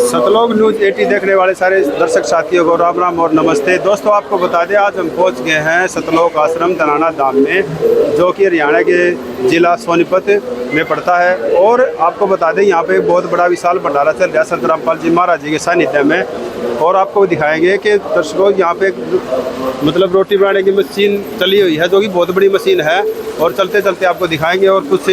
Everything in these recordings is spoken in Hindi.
सतलोक न्यूज़ 80 देखने वाले सारे दर्शक साथियों को राम राम और नमस्ते। दोस्तों आपको बता दें आज हम पहुंच गए हैं सतलोक आश्रम धनाना धाम में, जो कि हरियाणा के जिला सोनीपत में पड़ता है। और आपको बता दें यहाँ पे बहुत बड़ा विशाल भंडारा चल रहा है संत रामपाल जी महाराज जी के सानिध्य में। और आपको दिखाएंगे कि दर्शकों यहाँ पे मतलब रोटी बनाने की मशीन चली हुई है, जो कि बहुत बड़ी मशीन है। और चलते चलते आपको दिखाएंगे और कुछ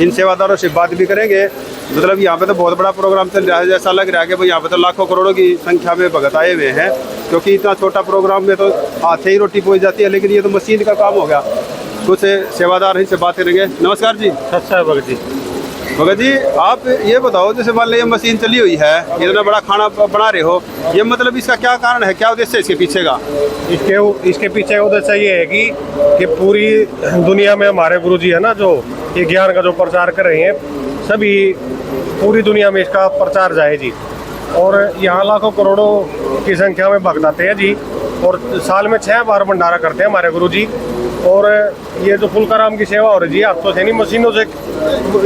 इन सेवादारों से बात भी करेंगे। मतलब यहाँ पे तो बहुत बड़ा प्रोग्राम चल रहा है, जैसा लग रहा है कि भाई यहाँ पे तो लाखों करोड़ों की संख्या में भगत आए हुए हैं, क्योंकि इतना छोटा प्रोग्राम में तो हाथ से ही रोटी पहुँच जाती है, लेकिन ये तो मशीन का काम हो गया। कुछ सेवादार इनसे बात करेंगे। नमस्कार जी। अच्छा भगत जी। भगत जी आप ये बताओ, जैसे मान लो ये मशीन चली हुई है, इतना बड़ा खाना बना रहे हो, ये मतलब इसका क्या कारण है, क्या उद्देश्य है इसके पीछे का? इसके पीछे उद्देश्य ये है कि पूरी दुनिया में हमारे गुरु जी है ना, जो ये ज्ञान का जो प्रचार कर रहे हैं, सभी पूरी दुनिया में इसका प्रचार जाए जी। और यहाँ लाखों करोड़ों की संख्या में भक्त आते हैं जी। और साल में 6 बार भंडारा करते हैं हमारे गुरु जी। और ये जो फुलकाराम की सेवा हो रही जी, हाथों से नहीं मशीनों से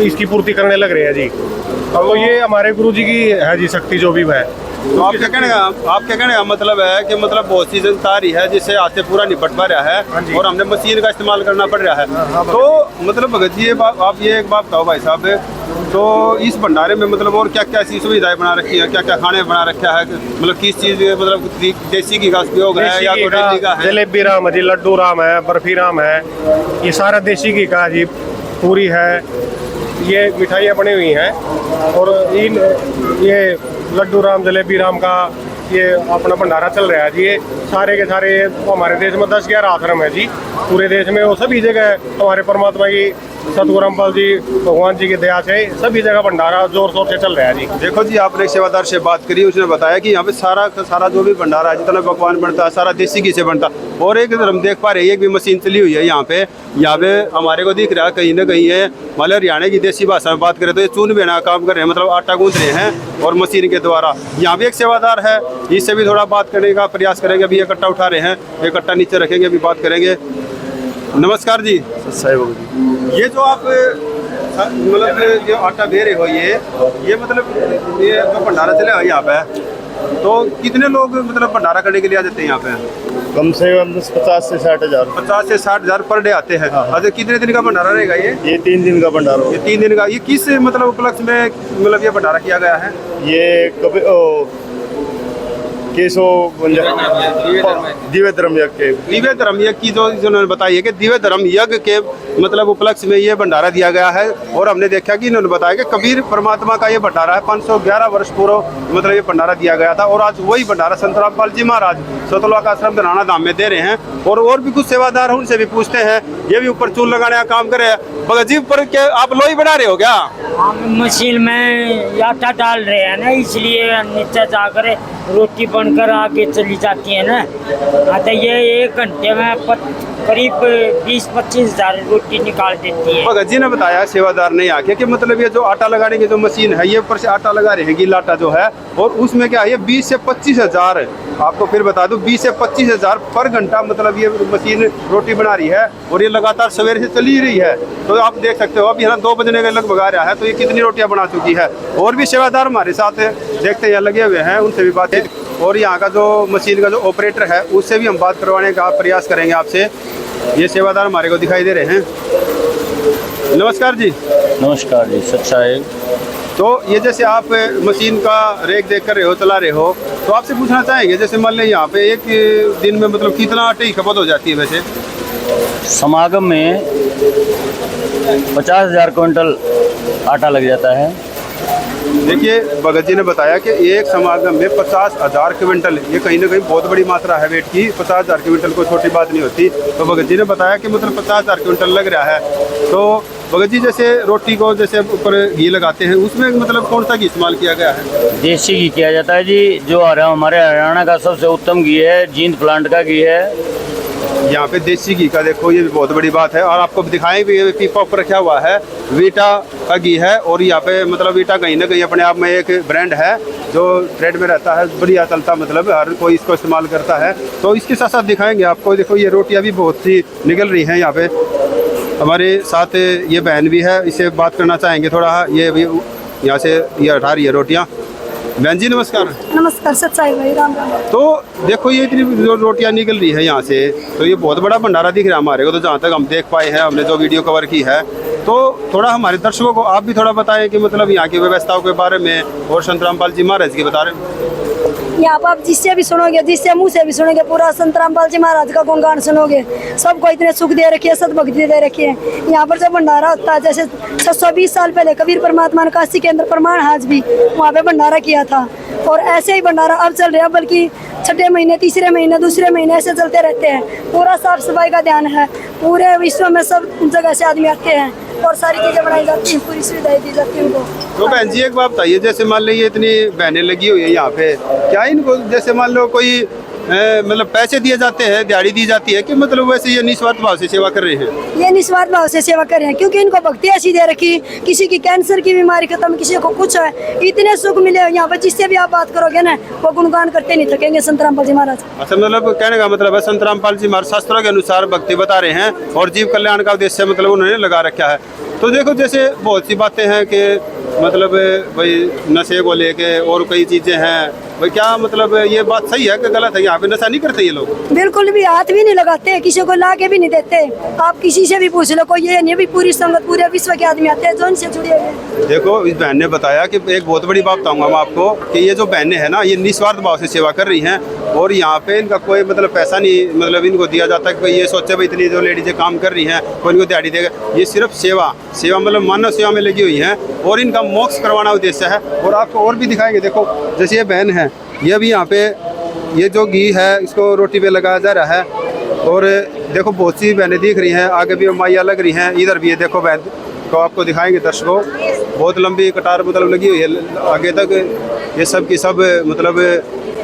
इसकी पूर्ति करने लग रहे हैं जी। अब तो ये हमारे गुरु जी की है जी शक्ति जो भी है। तो आपके कहने का मतलब है कि मतलब बहुत सी जनता रही है जिससे हाथ से पूरा निपट पा रहा है और हमने मशीन का इस्तेमाल करना पड़ रहा है। तो मतलब भगत जी आप ये एक बात कहो भाई साहब, तो इस भंडारे में मतलब और क्या क्या ऐसी सुविधाएं बना रखी है, क्या क्या खाने बना रखा है, मतलब किस चीज़ मतलब देसी घी का उपयोग है या डेली का है? जलेबी राम है जी, लड्डू राम है, बर्फी राम है, ये सारा देसी घी का जी। पूरी है, ये मिठाइयाँ बनी हुई हैं। और ये लड्डू राम जलेबी राम का ये अपना भंडारा चल रहा है जी। ये सारे के सारे हमारे देश में 10-11 आश्रम है जी पूरे देश में। वो सभी जगह हमारे परमात्मा की सतगुरु रामपाल जी भगवान जी की दया से सभी जगह भंडारा जोर शोर से चल रहा है जी। देखो जी, आपने एक सेवादार से बात करी, उसने बताया कि यहाँ पे सारा जो भी भंडारा है, जितना पकवान बनता है, सारा देसी घी से बनता है। और एक हम देख पा रहे हैं एक भी मशीन चली हुई है यहाँ पे हमारे को दिख रहा है कहीं ना कहीं है, मतलब हरियाणा की देसी भाषा में बात करें तो ये चून बेना काम कर रहे हैं, मतलब आटा गूंथ रहे हैं और मशीन के द्वारा। यहाँ भी एक सेवादार है, इससे भी थोड़ा बात करने का प्रयास करेंगे। अभी ये कट्टा उठा रहे हैं, ये कट्टा नीचे रखेंगे, अभी बात करेंगे। नमस्कार जी। ये जो आप मतलब जो आटा दे रहे हो, ये मतलब ये जो भंडारा चले हुआ यहाँ पे, तो कितने लोग मतलब भंडारा करने के लिए आ जाते हैं यहाँ पे? कम से कम 50 से 60 हज़ार। 50 से 60 हज़ार पर डे आते हैं। अच्छा, कितने दिन का भंडारा रहेगा ये? 3 दिन का भंडारा। ये 3 दिन का। ये किस मतलब उपलक्ष्य में मतलब ये भंडारा किया गया है? ये कभी केसो दिव्य धर्म यज्ञ की जो इन्होंने बताई है कि दिव्य धर्म यज्ञ के मतलब उपलक्ष्य में ये भंडारा दिया गया है। और हमने देखा कि इन्होंने बताया कि कबीर परमात्मा का ये भंडारा है, 511 वर्ष पूर्व मतलब ये भंडारा दिया गया था। और आज वही भंडारा संत रामपाल जी महाराज सतलोक आश्रम धनाना धाम में दे रहे हैं। और भी कुछ सेवादार हैं, उनसे भी पूछते हैं। ये भी ऊपर चूल लगाने का काम करे। भगत जी, पर क्या आप लोई बना रहे हो क्या? हम मशीन में आटा डाल रहे हैं ना, इसलिए नीचे जाकर रोटी बनकर आगे चली जाती है ना। तो ये 1 घंटे में करीब 20-25 हज़ार रोटी निकाल देती है। भगत जी ने बताया, सेवादार ने आके, कि मतलब ये जो आटा लगाने की जो मशीन है, ये ऊपर से आटा लगा रहे हैं, गीला आटा जो है, और उसमें क्या है 20 से 25 हज़ार, आपको फिर बता दूं 20 से 25 हज़ार पर घंटा मतलब ये मशीन रोटी बना रही है। और ये लगातार सवेरे से चली रही है। तो आप देख सकते हो अभी है ना 2 बजने के लगभग आ रहा है, तो ये कितनी रोटियां बना चुकी है। और भी सेवादार हमारे साथ देखते हैं लगे हुए हैं, उनसे भी बात है। और यहाँ का जो मशीन का जो ऑपरेटर है, उससे भी हम बात करवाने का प्रयास करेंगे आपसे। ये सेवादार हमारे को दिखाई दे रहे हैं। नमस्कार जी। नमस्कार जी। सच्चा है। तो ये जैसे आप मशीन का रेक देख कर रहे हो, चला रहे हो, तो आपसे पूछना चाहेंगे, जैसे मान लें यहाँ पे एक दिन में मतलब कितना आटे की खपत हो जाती है? वैसे समागम में 50,000 क्विंटल आटा लग जाता है। देखिए, भगत जी ने बताया कि एक समागम में 50,000 क्विंटल, ये कहीं ना कहीं बहुत बड़ी मात्रा है वेट की। 50,000 क्विंटल कोई छोटी बात नहीं होती। तो भगत जी ने बताया कि मतलब 50,000 क्विंटल लग रहा है। तो भगत जी, जैसे रोटी को जैसे ऊपर घी लगाते हैं, उसमें मतलब कौन सा घी इस्तेमाल किया गया है? देसी घी किया जाता है जी, जो हमारे हरियाणा का सबसे उत्तम घी है, जींद प्लांट का घी है। यहाँ पे देसी घी का देखो, ये भी बहुत बड़ी बात है। और आपको दिखाएं भी, पीपा ऊपर रखा हुआ है, वीटा का घी है। और यहाँ पे मतलब वीटा कहीं ना कहीं अपने आप में एक ब्रांड है जो ट्रेड में रहता है, बढ़िया चलता, मतलब हर कोई इसको इस्तेमाल करता है। तो इसके साथ साथ दिखाएंगे आपको। देखो ये रोटियाँ भी बहुत सी निकल रही हैं यहाँ पे। हमारे साथ ये बहन भी है, इससे बात करना चाहेंगे थोड़ा। ये भी यहाँ से ये हटा रही है रोटियाँ। बहन जी नमस्कार। नमस्कार सच्चाई भाई, राम राम। तो देखो ये इतनी जो रोटियां निकल रही है यहाँ से, तो ये बहुत बड़ा भंडारा दिख रहा है हमारे को, तो जहाँ तक हम देख पाए हैं, हमने जो वीडियो कवर की है, तो थोड़ा हमारे दर्शकों को आप भी थोड़ा बताएं कि मतलब यहाँ की व्यवस्थाओं के बारे में और संत रामपाल जी महाराज के बता रहे हैं। यहाँ पर आप जिससे भी सुनोगे, जिससे मुँह से भी सुनोगे, पूरा संत रामपाल जी महाराज का गुणगान सुनोगे। सबको इतने सुख दे रखी है, सद्भक्ति दे रखी है। यहाँ पर जब भंडारा होता है, जैसे 620 साल पहले कबीर परमात्मा ने काशी के अंदर प्रमाण हाज भी वहाँ पे भंडारा किया था, और ऐसे ही भंडारा अब चल रहा है, बल्कि छठे महीने, तीसरे महीने, दूसरे महीने ऐसे चलते रहते हैं। पूरा साफ सफाई का ध्यान है, पूरे विश्व में सब जगह से आदमी आते हैं और सारी चीजें बनाई जाती हैं, पूरी सुविधाएं दी जाती हैं उनको। तो बहन जी एक बात बताइए, जैसे मान लीजिए इतनी बहनें लगी हुई है यहाँ पे, क्या इनको जैसे मान लो कोई मतलब पैसे दिए जाते हैं, दिहाड़ी दी जाती है कि मतलब वैसे ये निस्वार्थ भाव से सेवा कर रहे हैं? ये निस्वार्थ भाव से सेवा कर रहे हैं, क्योंकि इनको भक्ति ऐसी दे रखी, किसी की कैंसर की बीमारी खत्म, किसी को कुछ है, इतने सुख मिले यहाँ पर, जिससे भी आप बात करोगे ना वो गुणगान करते नहीं थकेंगे संत रामपाल जी महाराज। अच्छा, मतलब कहने का मतलब है संत रामपाल जी महाराज शास्त्रों के अनुसार भक्ति बता रहे हैं और जीव कल्याण का उद्देश्य मतलब उन्होंने लगा रखा है। तो देखो जैसे बहुत सी बातें हैं कि मतलब भाई नशे को लेके और कई चीजें हैं, भाई क्या मतलब ये बात सही है कि गलत है? यहाँ पे नशा नहीं करते ये लोग? बिल्कुल भी हाथ भी नहीं लगाते, किसी को ला के भी नहीं देते। आप किसी से भी पूछ लो, कोई ये नहीं, भी पूरी संगत पूरे विश्व के आदमी आते हैं जो इनसे जुड़े हुए हैं। देखो इस बहन ने बताया कि एक बहुत बड़ी बात बताऊंगा मैं आपको कि ये जो बहनें हैं ना, ये निस्वार्थ भाव से सेवा कर रही हैं और यहाँ पे इनका कोई मतलब पैसा नहीं मतलब इनको दिया जाता कि भाई ये सोचे भाई इतनी जो लेडीजें काम कर रही हैं कोई इनको दिहाड़ी देगा। ये सिर्फ सेवा मतलब मानव सेवा में लगी हुई हैं और इनका मोक्ष करवाना उद्देश्य है। और आपको और भी दिखाएंगे, देखो जैसे ये बहन है, ये भी यहाँ पे ये जो घी है इसको रोटी पे लगाया जा रहा है और देखो बहुत सी बहनें दिख रही हैं, आगे भी माइया लग रही हैं, इधर भी है देखो बहन को आपको दिखाएंगे दर्शकों, बहुत लंबी कतार मतलब लगी हुई है आगे तक, ये सब की सब मतलब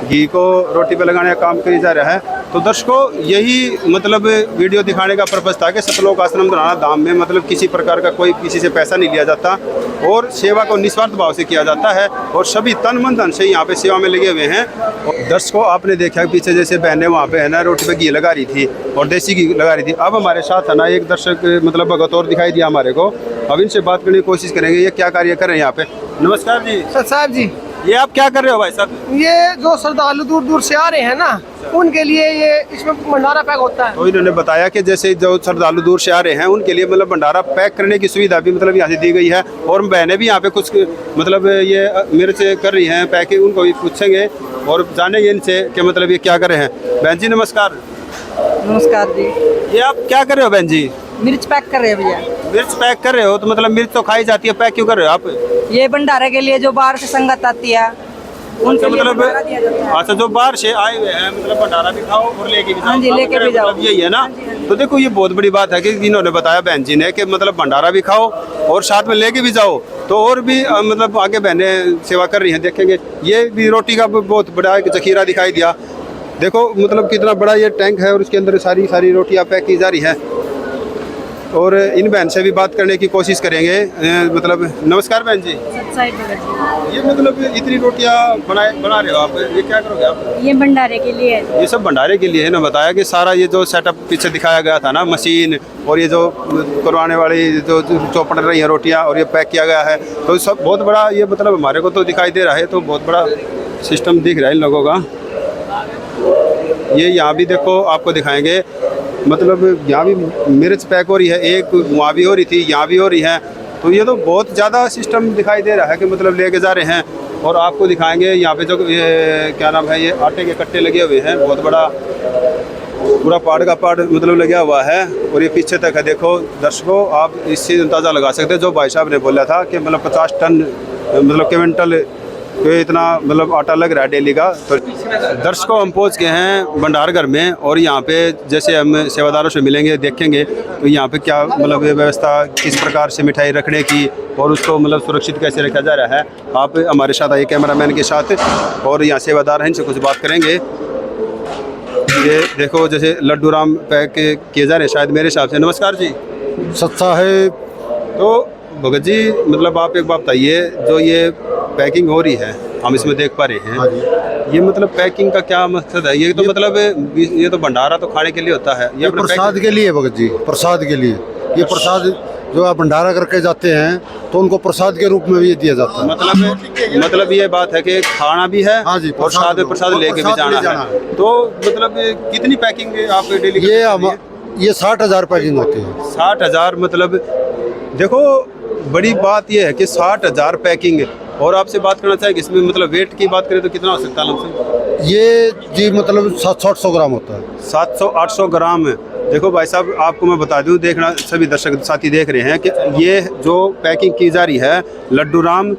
घी को रोटी पे लगाने का काम करी जा रहा है। तो दर्शकों यही मतलब वीडियो दिखाने का पर्पज़ था कि सतलोक आश्रम धनाना धाम में मतलब किसी प्रकार का कोई किसी से पैसा नहीं लिया जाता और सेवा को निस्वार्थ भाव से किया जाता है और सभी तन मन धन से यहाँ पे सेवा में लगे हुए हैं। और दर्शकों आपने देखा पीछे जैसे बहनें वहाँ पे है ना रोटी पे घी लगा रही थी और देसी घी लगा रही थी। अब हमारे साथ है ना एक दर्शक मतलब भगत और दिखाई दिया हमारे को, अब इनसे बात करने की कोशिश करेंगे ये क्या कार्य कर रहे हैं यहाँ पे। नमस्कार जी। साहब जी, ये आप क्या कर रहे हो भाई साहब? ये जो श्रद्धालु दूर दूर से आ रहे हैं ना, उनके लिए ये इसमें भंडारा पैक होता है। तो इन्होंने बताया कि जैसे जो श्रद्धालु दूर से आ रहे हैं उनके लिए मतलब भंडारा पैक करने की सुविधा भी मतलब यहाँ से दी गई है और बहनें भी यहाँ पे कुछ मतलब ये मेरे से कर रही हैं पैकिंग, उनको भी पूछेंगे और जानेंगे इनसे कि मतलब ये क्या कर रहे हैं। बहन जी नमस्कार। नमस्कार जी। ये आप क्या कर रहे हो बहन जी? मिर्च पैक कर रहे हैं भैया। मिर्च पैक कर रहे हो तो मतलब मिर्च तो खाई जाती है, पैक क्यों कर रहे हो आप? ये भंडारे के लिए जो बाहर से संगत आती है उनके लिए मतलब भंडारा दिया जाता है। अच्छा जो बाहर से आए हुए हैं मतलब भंडारा भी खाओ और लेके भी जाओ। हाँ जी, लेके भी जाओ। मतलब यही है ना। तो देखो ये बहुत बड़ी बात है कि इन्होंने बताया बहन जी ने कि मतलब भंडारा भी खाओ और साथ में लेके भी जाओ, तो और भी मतलब आगे बहनें सेवा कर रही हैं। देखेंगे ये भी रोटी का बहुत बड़ा एक जखीरा दिखाई दिया, देखो मतलब कितना बड़ा ये टैंक है और उसके अंदर सारी रोटियाँ पैक की जा रही है और इन बहन से भी बात करने की कोशिश करेंगे। मतलब नमस्कार बहन जी। ये मतलब इतनी रोटियाँ बना रहे हो आप, ये क्या करोगे आप? ये भंडारे के लिए है। ये सब भंडारे के लिए है ना। बताया कि सारा ये जो सेटअप पीछे दिखाया गया था ना, मशीन और ये जो करवाने वाली जो चौपड़ रही है रोटियाँ और ये पैक किया गया है, तो सब बहुत बड़ा ये मतलब हमारे को तो दिखाई दे रहा है, तो बहुत बड़ा सिस्टम दिख रहा है इन लोगों का। ये यहाँ भी देखो आपको दिखाएंगे, मतलब यहाँ भी मिर्च पैक हो रही है, एक वहाँ भी हो रही थी, यहाँ भी हो रही है, तो ये तो बहुत ज़्यादा सिस्टम दिखाई दे रहा है कि मतलब लेके जा रहे हैं। और आपको दिखाएंगे यहाँ पे जो ये क्या नाम है, ये आटे के कट्टे लगे हुए हैं, बहुत बड़ा पूरा पहाड़ का पहाड़ मतलब लगा हुआ है और ये पीछे तक है। देखो दर्शकों आप इससे अंदाज़ा लगा सकते हैं, जो भाई साहब ने बोला था कि मतलब 50 टन मतलब क्विंटल तो इतना मतलब आटा लग रहा है डेली का। तो दर्शकों हम पहुंच गए हैं भंडार घर में और यहाँ पे जैसे हम सेवादारों से मिलेंगे, देखेंगे तो यहाँ पे क्या मतलब व्यवस्था किस प्रकार से मिठाई रखने की और उसको मतलब सुरक्षित कैसे रखा जा रहा है। आप हमारे साथ आइए कैमरामैन के साथ और यहाँ सेवादार हैं, इनसे कुछ बात करेंगे। ये देखो जैसे लड्डू राम पैक किए जा रहे हैं शायद मेरे हिसाब से। नमस्कार जी। सच्चा है। तो भगत जी मतलब आप एक बात बताइए, जो ये पैकिंग हो रही है हम इसमें देख पा रहे हैं, ये मतलब पैकिंग का क्या मकसद है? ये तो मतलब ये तो भंडारा तो खाने के लिए होता है, ये प्रसाद के लिए भगत जी, प्रसाद के लिए। ये प्रसाद जो आप भंडारा करके जाते हैं तो उनको प्रसाद के रूप में भी दिया जाता है। मतलब ये बात है कि खाना भी है हाँ जी, और साथ में प्रसाद लेके भी जाना है। तो मतलब कितनी पैकिंग आप डेली? ये 60,000 पैकिंग होती है। 60,000 मतलब देखो बड़ी बात ये है कि 60,000 पैकिंग। और आपसे बात करना चाहेंगे इसमें मतलब वेट की बात करें तो कितना हो सकता है लमसम? ये जी मतलब 700-800 ग्राम होता है। 700-800 ग्राम है। देखो भाई साहब आपको मैं बता दूं, देखना सभी दर्शक साथी देख रहे हैं कि ये जो पैकिंग की जा रही है लड्डू राम,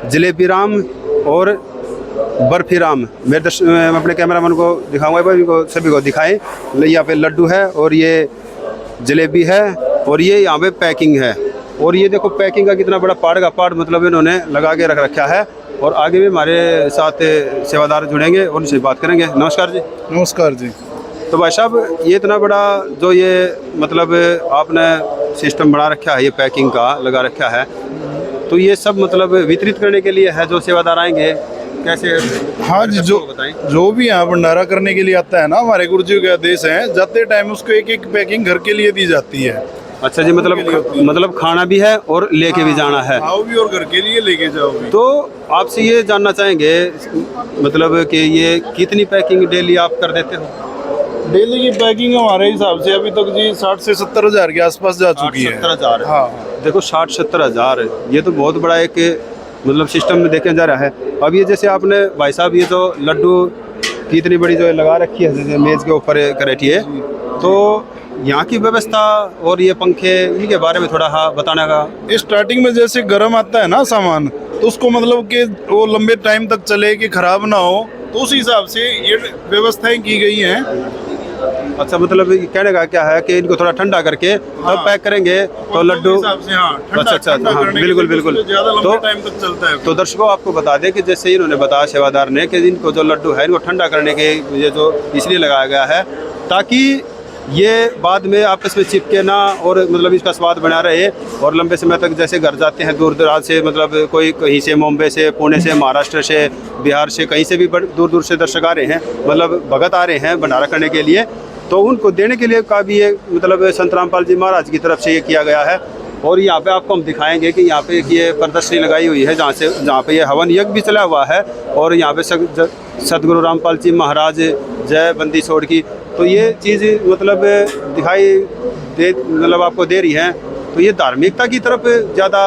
जलेबी राम और बर्फी राम। मैं अपने कैमरामैन को दिखाऊंगा, भाई इनको सभी को दिखाएं। यहाँ पे लड्डू है और ये जलेबी है और ये यहाँ पे पैकिंग है। और ये देखो पैकिंग का कितना बड़ा पार्ट का पार्ट मतलब इन्होंने लगा के रख रखा है। और आगे भी हमारे साथ सेवादार जुड़ेंगे और उनसे बात करेंगे। नमस्कार जी। नमस्कार जी। तो भाई साहब ये इतना बड़ा जो ये मतलब आपने सिस्टम बना रखा है, ये पैकिंग का लगा रखा है, तो ये सब मतलब वितरित करने के लिए है जो सेवादार आएंगे कैसे? हाँ जी, जो भी यहाँ भंडारा करने के लिए आता है ना, हमारे गुरुजी के आदेश हैं, जाते टाइम उसको एक एक पैकिंग घर के लिए दी जाती है। अच्छा जी, मतलब खाना भी है और लेके भी जाना है। आओ भी और घर के लिए लेके जाओ भी। तो आपसे ये जानना चाहेंगे मतलब कि ये कितनी पैकिंग डेली आप कर देते हो? डेली की पैकिंग हमारे हिसाब से अभी तक जी 60 से 70 हज़ार के आसपास जा चुकी है। 70,000। हाँ देखो 60-70 हज़ार, ये तो बहुत बड़ा एक मतलब सिस्टम में देखा जा रहा है। अब ये जैसे आपने भाई साहब ये जो लड्डू की इतनी बड़ी जो लगा रखी है जैसे मेज़ के ऊपर करेटी है, तो यहाँ की व्यवस्था और ये पंखे इनके बारे में थोड़ा बताने का। स्टार्टिंग में जैसे गर्म आता है ना सामान, तो उसको मतलब कि वो लंबे टाइम तक चले कि खराब ना हो, तो उस हिसाब से ये व्यवस्थाएं की गई हैं। अच्छा, मतलब कहने का क्या है कि इनको थोड़ा ठंडा करके तब पैक करेंगे तो लड्डू। अच्छा, हाँ बिल्कुल बिल्कुल। तो टाइम तक चलता है। तो दर्शकों आपको बता दें कि जैसे इन्होंने बताया सेवादार ने कि इनको जो लड्डू है इनको ठंडा करने के ये जो इसलिए लगाया गया है ताकि ये बाद में आपस में चिपके ना और मतलब इसका स्वाद बना रहे। और लंबे समय तक जैसे घर जाते हैं दूर दराज से, मतलब कोई कहीं से मुंबई से, पुणे से, महाराष्ट्र से, बिहार से, कहीं से भी दूर दूर से दर्शक आ रहे हैं, मतलब भगत आ रहे हैं भंडारा करने के लिए, तो उनको देने के लिए का भी ये मतलब संत रामपाल जी महाराज की तरफ से ये किया गया है। और यहाँ पे आपको हम दिखाएंगे कि यहाँ पे ये प्रदर्शनी लगाई हुई है जहाँ पे ये हवन यज्ञ भी चला हुआ है। और यहाँ पे सदगुरु रामपाल जी महाराज जय बंदी छोड़ की, तो ये चीज़ मतलब दिखाई दे मतलब आपको दे रही है। तो ये धार्मिकता की तरफ ज़्यादा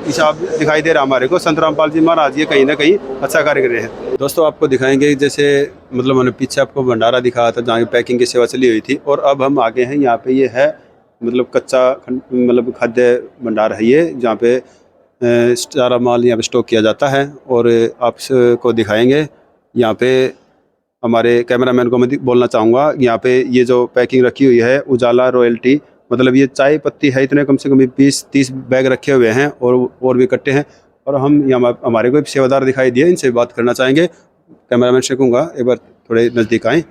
हिसाब दिखाई दे रहा है हमारे को। संत रामपाल जी महाराज ये कहीं ना कहीं अच्छा कार्य कर रहे हैं। दोस्तों आपको दिखाएंगे जैसे मतलब मैंने पीछे आपको भंडारा दिखाया था जहाँ पैकिंग की सेवा चली हुई थी, और अब हम आगे हैं यहाँ पे ये है मतलब कच्चा मतलब खाद्य भंडार है ये, जहाँ पे सारा माल यहाँ पे स्टॉक किया जाता है। और आपको दिखाएंगे यहाँ पे हमारे कैमरामैन को मैं बोलना चाहूँगा, यहाँ पे ये जो पैकिंग रखी हुई है उजाला रॉयल्टी, मतलब ये चाय पत्ती है, इतने कम से कम 20-30 बैग रखे हुए हैं और भी कट्टे हैं। और हम यहाँ हमारे को सेवादार दिखाई दिए, इनसे बात करना चाहेंगे। कैमरामैन से कहूँगा एक बार थोड़े नज़दीक आएँ।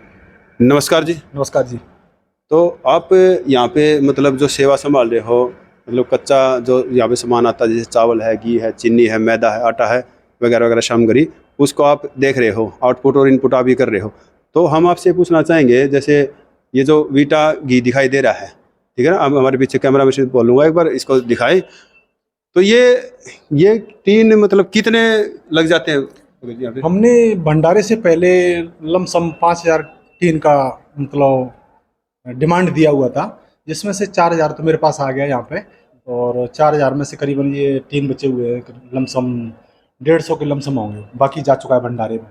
नमस्कार जी। नमस्कार जी। तो आप यहाँ पे मतलब जो सेवा संभाल रहे हो, मतलब कच्चा जो यहाँ पे सामान आता है जैसे चावल है, घी है, चीनी है, मैदा है, आटा है वगैरह वगैरह सामग्री, उसको आप देख रहे हो, आउटपुट और इनपुट आप भी कर रहे हो। तो हम आपसे पूछना चाहेंगे जैसे ये जो वीटा घी दिखाई दे रहा है, ठीक है ना, अब हमारे पीछे कैमरा में से बोलूँगा एक बार इसको दिखाएं। तो ये टीन मतलब कितने लग जाते हैं? हमने भंडारे से पहले लमसम 5,000 टीन का मतलब डिमांड दिया हुआ था, जिसमें से 4,000 तो मेरे पास आ गया यहाँ पे, और 4,000 में से करीबन ये टीन बचे हुए हैं, लमसम 150 के लमसम होंगे, बाकी जा चुका है भंडारे में।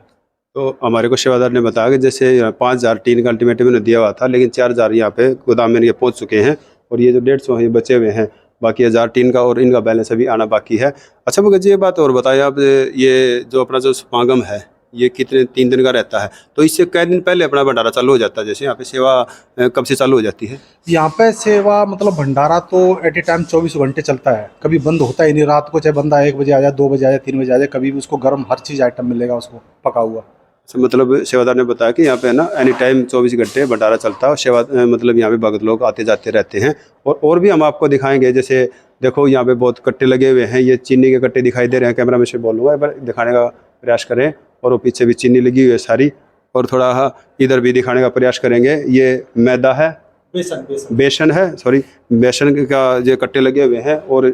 तो हमारे को सेवादार ने बताया कि जैसे 5,000 टीन का अल्टीमेटम ने दिया हुआ था, लेकिन 4,000 यहाँ पे गोदाम में ये पहुँच चुके हैं, और ये जो 150 हैं ये बचे हुए हैं, बाकी 1,000 टीन का और इनका बैलेंस अभी आना बाकी है। अच्छा मगर जी ये बात और बताइए आप, ये जो अपना जो समागम है ये कितने 3 दिन का रहता है, तो इससे कई दिन पहले अपना भंडारा चालू हो जाता है? जैसे यहाँ पे सेवा कब से चालू हो जाती है? यहाँ पे सेवा मतलब भंडारा तो एट ए टाइम 24 घंटे चलता है, कभी बंद होता ही नहीं। रात को चाहे बंदा 1 बजे आ जाए, 2 बजे आ जाए, 3 बजे आ जाए, कभी भी उसको गर्म हर चीज़ आइटम मिलेगा उसको पका हुआ। मतलब सेवादार ने बताया कि यहाँ पे ना एनी टाइम 24 घंटे भंडारा चलता है, और सेवा मतलब यहाँ पे भगत लोग आते जाते रहते हैं। और भी हम आपको दिखाएंगे, जैसे देखो यहाँ पे बहुत कट्टे लगे हुए हैं, ये चीनी के कट्टे दिखाई दे रहे हैं, कैमरा में से बोलूँगा एक बार दिखाने का प्रयास करें। और वो पीछे भी चीनी लगी हुई है सारी, और थोड़ा इधर भी दिखाने का प्रयास करेंगे। ये मैदा है बेसन है, सॉरी, बेसन का जो कट्टे लगे हुए हैं। और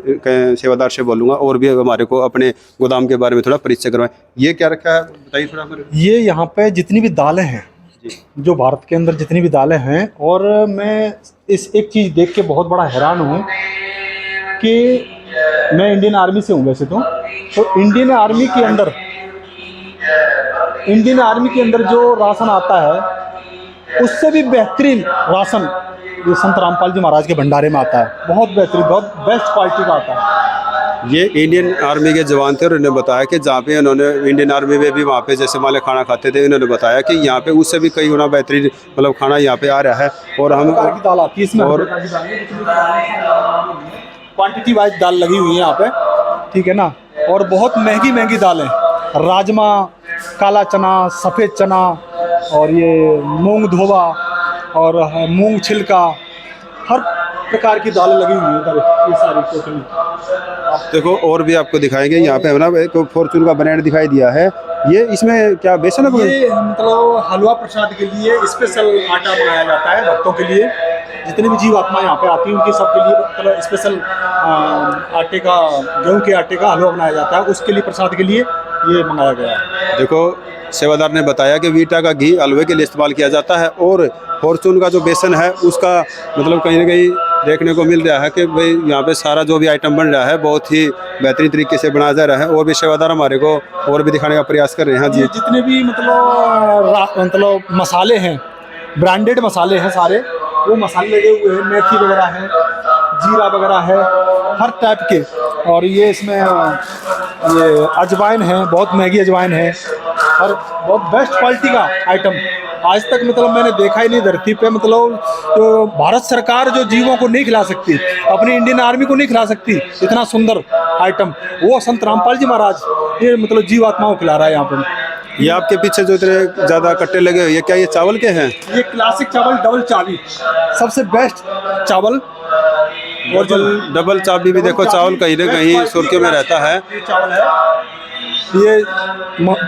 सेवादार से बोलूँगा और भी हमारे को अपने गोदाम के बारे में थोड़ा परिचय करवाएं। ये क्या रखा है बताइए थोड़ा हमारे। ये यहाँ पे जितनी भी दालें हैं, जो भारत के अंदर जितनी भी दालें हैं, और मैं इस एक चीज़ देख के बहुत बड़ा हैरान हूँ कि मैं इंडियन आर्मी से हूँ वैसे तो इंडियन आर्मी के अंदर जो राशन आता है उससे भी बेहतरीन राशन ये संत रामपाल जी महाराज के भंडारे में आता है। बहुत बेहतरीन, बहुत बेस्ट क्वालिटी का आता है। ये इंडियन आर्मी के जवान थे और उन्होंने बताया कि जहाँ पे उन्होंने इंडियन आर्मी में भी वहाँ पे जैसे माले खाना खाते थे, उन्होंने बताया कि यहाँ पे उससे भी कई गुना बेहतरीन मतलब खाना यहाँ पे आ रहा है। और हम की दाल आती है इसमें, और क्वांटिटी वाइज दाल लगी हुई है यहाँ पे, ठीक है ना। और बहुत महंगी महंगी दालें, राजमा, काला चना, सफ़ेद चना, और ये मूंग धोवा और मूंग छिलका, हर प्रकार की दालें लगी हुई हैं ये सारी टोटली। देखो और भी आपको दिखाएंगे। यहाँ पे ना एक फॉर्चून का ब्रांड दिखाई दिया है। ये इसमें क्या बेसन है? ये मतलब हलवा प्रसाद के लिए स्पेशल आटा बनाया जाता है भक्तों के लिए। जितनी भी जीवात्मा यहाँ पे आती है उनके सबके लिए मतलब स्पेशल आटे का, गेहूं के आटे का हलवा बनाया जाता है, उसके लिए प्रसाद के लिए ये मंगाया गया है। देखो सेवादार ने बताया कि वीटा का घी हलवे के लिए इस्तेमाल किया जाता है और फॉर्चून का जो बेसन है उसका मतलब कहीं ना कहीं देखने को मिल रहा है कि भाई यहाँ पे सारा जो भी आइटम बन रहा है बहुत ही बेहतरीन तरीके से बनाया जा रहा है। और भी सेवादार हमारे को और भी दिखाने का प्रयास कर रहे हैं। जी, जितने भी मतलब मसाले हैं, ब्रांडेड मसाले हैं सारे, वो मसाले लगे हुए हैं, मेथी वगैरह है, जीरा वगैरह है, हर टाइप के। और ये इसमें ये अजवाइन है, बहुत महंगी अजवाइन है, और बहुत बेस्ट क्वालिटी का आइटम। आज तक मतलब मैंने देखा ही नहीं धरती पे, मतलब तो भारत सरकार जो जीवों को नहीं खिला सकती, अपनी इंडियन आर्मी को नहीं खिला सकती इतना सुंदर आइटम, वो संत रामपाल जी महाराज ये मतलब जीवात्माओं को खिला रहा है यहाँ पर। ये आपके पीछे जो इतने ज़्यादा कट्टे लगे हुए, ये क्या ये चावल के हैं? ये क्लासिक चावल डबल चाबी, सबसे बेस्ट चावल। और जो डबल चाबी भी देखो, चावल कहीं ना कहीं सुर्खियों में रहता है। ये चावल है, ये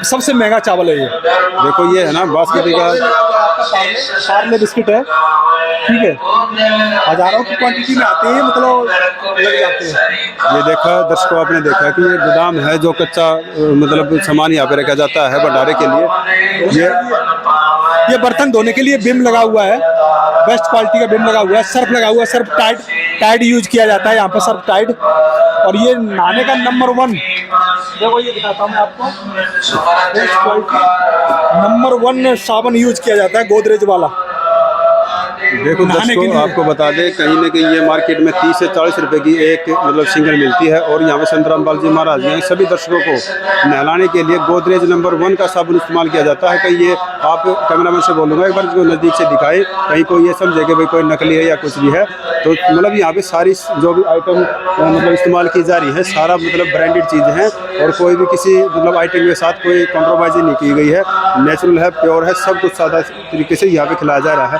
सबसे महंगा चावल है। ये देखो ये है ना बासमती का पार्ले बिस्किट है, ठीक है, हजारों की क्वांटिटी में आते हैं, मतलब लग जाते हैं। ये देखा दर्शकों, आपने देखा कि ये गोदाम है जो कच्चा मतलब सामान यहाँ पे रखा जाता है भंडारे के लिए। ये बर्तन धोने के लिए बिम लगा हुआ है, बेस्ट क्वालिटी का बिम लगा हुआ है, सर्फ लगा हुआ है, सर्फ टाइड यूज किया जाता है यहाँ पे, सर्फ टाइड। और ये नहाने का नंबर 1, देखो ये दिखाता हूँ मैं आपको, बेस्ट क्वालिटी नंबर 1 साबुन यूज किया जाता है, गोदरेज वाला। देखो दर्शकों, आपको बता दें कहीं ना कहीं ये मार्केट में 30 से 40 रुपए की एक मतलब सिंगल मिलती है। और यहाँ पे संत रामपाल जी महाराज ने सभी दर्शकों को नहलाने के लिए गोदरेज नंबर 1 का साबुन इस्तेमाल किया जाता है। कहीं ये आप कैमरामैन से बोलूँगा एक बार जो नज़दीक से दिखाए, कहीं कोई ये समझे कि भाई कोई नकली है या कुछ भी है। तो मतलब यहाँ पे सारी जो भी आइटम मतलब इस्तेमाल की जा रही है, सारा मतलब ब्रांडेड चीज़ें हैं और कोई भी किसी मतलब आइटम के साथ कोई कॉम्प्रोमाइज़ नहीं की गई है। नेचुरल है, प्योर है, सब कुछ सादा तरीके से यहाँ पे खिलाया जा रहा है।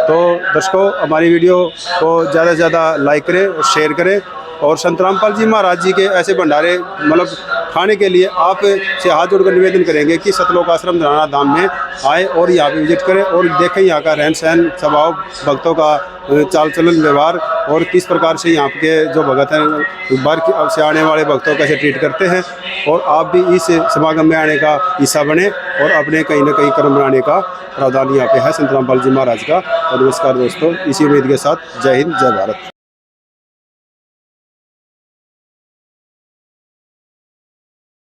तो दर्शकों हमारी वीडियो को ज़्यादा से ज़्यादा लाइक करें और शेयर करें। और संत रामपाल जी महाराज जी के ऐसे भंडारे मतलब खाने के लिए आप से हाथ जोड़कर निवेदन करेंगे कि सतलोक आश्रम धनाना धाम में आए और यहाँ पे विजिट करें और देखें यहाँ का रहन सहन, स्वभाव, भक्तों का चाल चलन, व्यवहार और किस प्रकार से यहाँ के जो भगत हैं बाहर से आने वाले भक्तों कैसे ट्रीट करते हैं। और आप भी इस समागम में आने का हिस्सा बने और अपने कहीं ना कहीं कर्म बनाने का प्रावधान यहाँ पे है संत रामपाल जी महाराज का। और नमस्कार दोस्तों, इसी उम्मीद के साथ जय हिंद, जय भारत।